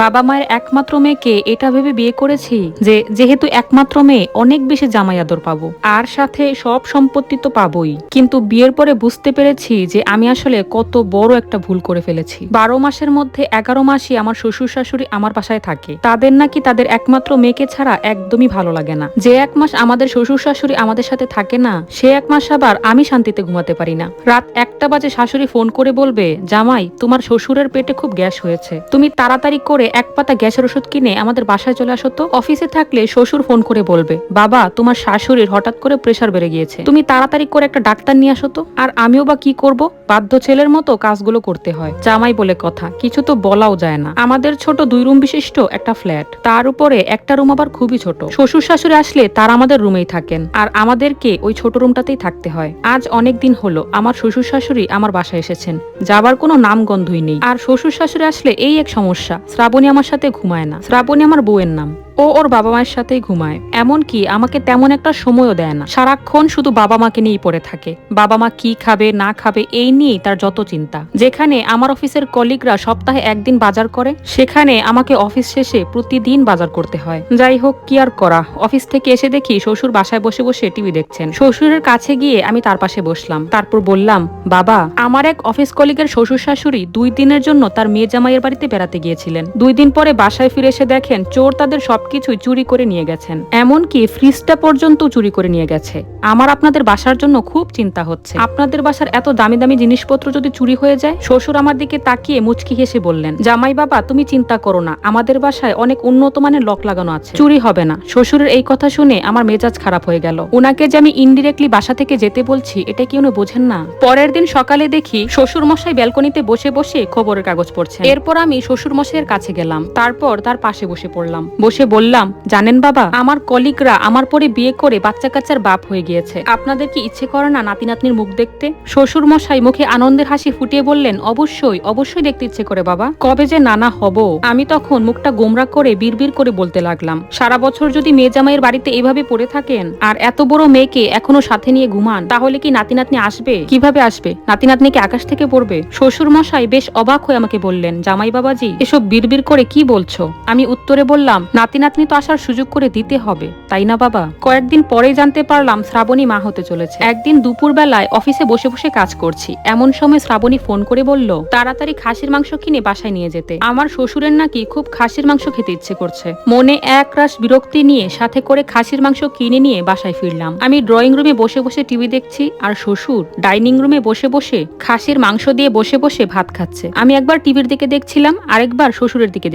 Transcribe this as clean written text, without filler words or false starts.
বাবা মায়ের একমাত্র মেয়েকে এটা ভেবে বিয়ে করেছি যে যেহেতু একমাত্র মেয়ে অনেক বেশি জামাই আদর পাবো আর সাথে সব সম্পত্তি তো পাবোই। কিন্তু বিয়ের পরে বুঝতে পেরেছি যে আমি আসলে কত বড় একটা ভুল করে ফেলেছি। 12 মাসের মধ্যে 11 মাসই আমার শ্বশুর শাশুড়ি আমার বাসায় থাকে। তাদের নাকি তাদের একমাত্র মেয়েকে ছাড়া একদমই ভালো লাগে না। যে 1 মাস আমাদের শ্বশুর শাশুড়ি আমাদের সাথে থাকে না, সে 1 মাস আবার আমি শান্তিতে ঘুমাতে পারি না। রাত 1টা বাজে শাশুড়ি ফোন করে বলবে, জামাই তোমার শ্বশুরের পেটে খুব গ্যাস হয়েছে, তুমি তাড়াতাড়ি করে 1 পাতা গ্যাসের ওষুধ কিনে আমাদের বাসায় চলে আসো তো। অফিসে থাকলে শ্বশুর ফোন করে বলবে, বাবা তোমার শাশুড়ির হঠাৎ করে প্রেসার বেড়ে গিয়েছে, তুমি তাড়াতাড়ি করে একটা ডাক্তার নিয়ে আসো তো। আর আমিও বা কি করব, বাধ্য ছেলের মতো কাজগুলো করতে হয়। জামাই বলে কথা, কিছু তো বলাও যায় না। আমাদের ছোট 2 রুম বিশিষ্ট একটা ফ্ল্যাট, তার উপরে একটা রুম আবার খুবই ছোট। শ্বশুর শাশুড়ি আসলে তারা আমাদের রুমেই থাকেন আর আমাদেরকে ওই ছোট রুমটাতেই থাকতে হয়। আজ অনেক দিন হলো আমার শ্বশুর শাশুড়ি আমার বাসায় এসেছেন, যাবার কোনো নামগন্ধই নেই। আর শ্বশুর শাশুড়ি আসলে এই এক সমস্যা, শ্রাবণী আমার সাথে ঘুমায় না। শ্রাবণী আমার বউয়ের নাম, ও ওর বাবা মায়ের সাথেই ঘুমায়। এমনকি আমাকে তেমন একটা সময়ও দেয় না, সারাক্ষণ শুধু বাবা মাকে নিয়েই পড়ে থাকে। বাবা মা কি খাবে না খাবে এই নিয়েই তার যত চিন্তা। যেখানে আমার অফিসের কলিগরা সপ্তাহে 1 দিন বাজার করে, সেখানে আমাকে অফিস শেষে প্রতিদিন বাজার করতে হয়। যাই হোক, কি আর করা। অফিস থেকে এসে দেখি শ্বশুর বাসায় বসে বসে টিভি দেখছেন। শ্বশুরের কাছে গিয়ে আমি তার পাশে বসলাম, তারপর বললাম, বাবা আমার এক অফিস কলিগের শ্বশুর শাশুড়ি 2 দিনের জন্য তার মেয়ে জামাইয়ের বাড়িতে বেড়াতে গিয়েছিলেন। 2 দিন পরে বাসায় ফিরে এসে দেখেন চোর তাদের সবকিছুই চুরি করে নিয়ে গেছেন, এমনকি ফ্রিজটা পর্যন্ত চুরি করে নিয়ে গেছে। আমার আপনাদের বাসার জন্য খুব চিন্তা হচ্ছে। আপনাদের বাসার এত দামি দামি জিনিসপত্র যদি চুরি হয়ে যায়। শ্বশুর আমার দিকে তাকিয়ে মুচকি হেসে বললেন, জামাই বাবা তুমি চিন্তা করো না, আমাদের বাসায় অনেক উন্নত মানের লক লাগানো আছে, চুরি হবে না। শ্বশুরের এই কথা শুনে আমার মেজাজ খারাপ হয়ে গেল। উনাকে যে আমি ইনডিরেক্টলি বাসা থেকে যেতে বলছি, এটা কি উনি বোঝেন না? পরের দিন সকালে দেখি শ্বশুর মশাই ব্যালকনিতে বসে বসে খবরের কাগজ পড়ছেন। এরপর আমি শ্বশুর মশাইয়ের কাছে গেলাম, তারপর তার পাশে বসে পড়লাম। বসে বললাম, জানেন বাবা আমার কলিগরা আমার পরে বিয়ে করে বাচ্চা কাচ্চার বাপ হয়ে গিয়েছে। আপনাদের কি ইচ্ছে করে না নাতি নাতনির মুখ দেখতে? শ্বশুর মশাই মুখে আনন্দের হাসি ফুটিয়ে বললেন, অবশ্যই অবশ্যই দেখতে ইচ্ছে করে বাবা, কবে যে নানা হব। আমি তখন মুখটা গোমরা করে বিড়বিড় করে বলতে লাগলাম, সারা বছর যদি মেয়ে জামাইয়ের বাড়িতে এভাবে পড়ে থাকেন আর এত বড় মেয়েকে এখনো সাথে নিয়ে ঘুমান, তাহলে কি নাতি নাতনি আসবে? কিভাবে আসবে? নাতি নাতনিকে আকাশ থেকে পড়বে? শ্বশুর মশাই বেশ অবাক হয়ে আমাকে বললেন, জামাই বাবাজি এসব বিড়বিড় করে কি বলছো? আমি উত্তরে বললাম, নাতি নাতনি তো আসার সুযোগ করে দিতে হবে, তাই না বাবা? কয়েকদিন পরেই জানতে পারলাম শ্রাবণী মা হতে চলেছে। একদিন দুপুর বেলায় অফিসে বসে বসে কাজ করছি, এমন সময় শ্রাবণী ফোন করে বলল, তাড়াতাড়ি খাসির মাংস কিনে বাসায় নিয়ে যেতে। আমার শ্বশুরের নাকি খুব খাসির মাংস খেতে ইচ্ছে করছে। মনে একরাশ বিরক্তি নিয়ে সাথে করে খাসির মাংস কিনে নিয়ে বাসায় ফিরলাম। আমি ড্রয়িং রুমে বসে বসে টিভি দেখছি আর শ্বশুর ডাইনিং রুমে বসে বসে খাসির মাংস দিয়ে বসে বসে ভাত খাচ্ছে। আমি একবার টিভির দিকে দেখছিলাম, আরেকবার শ্বশুরের দিকে দেখছিলাম।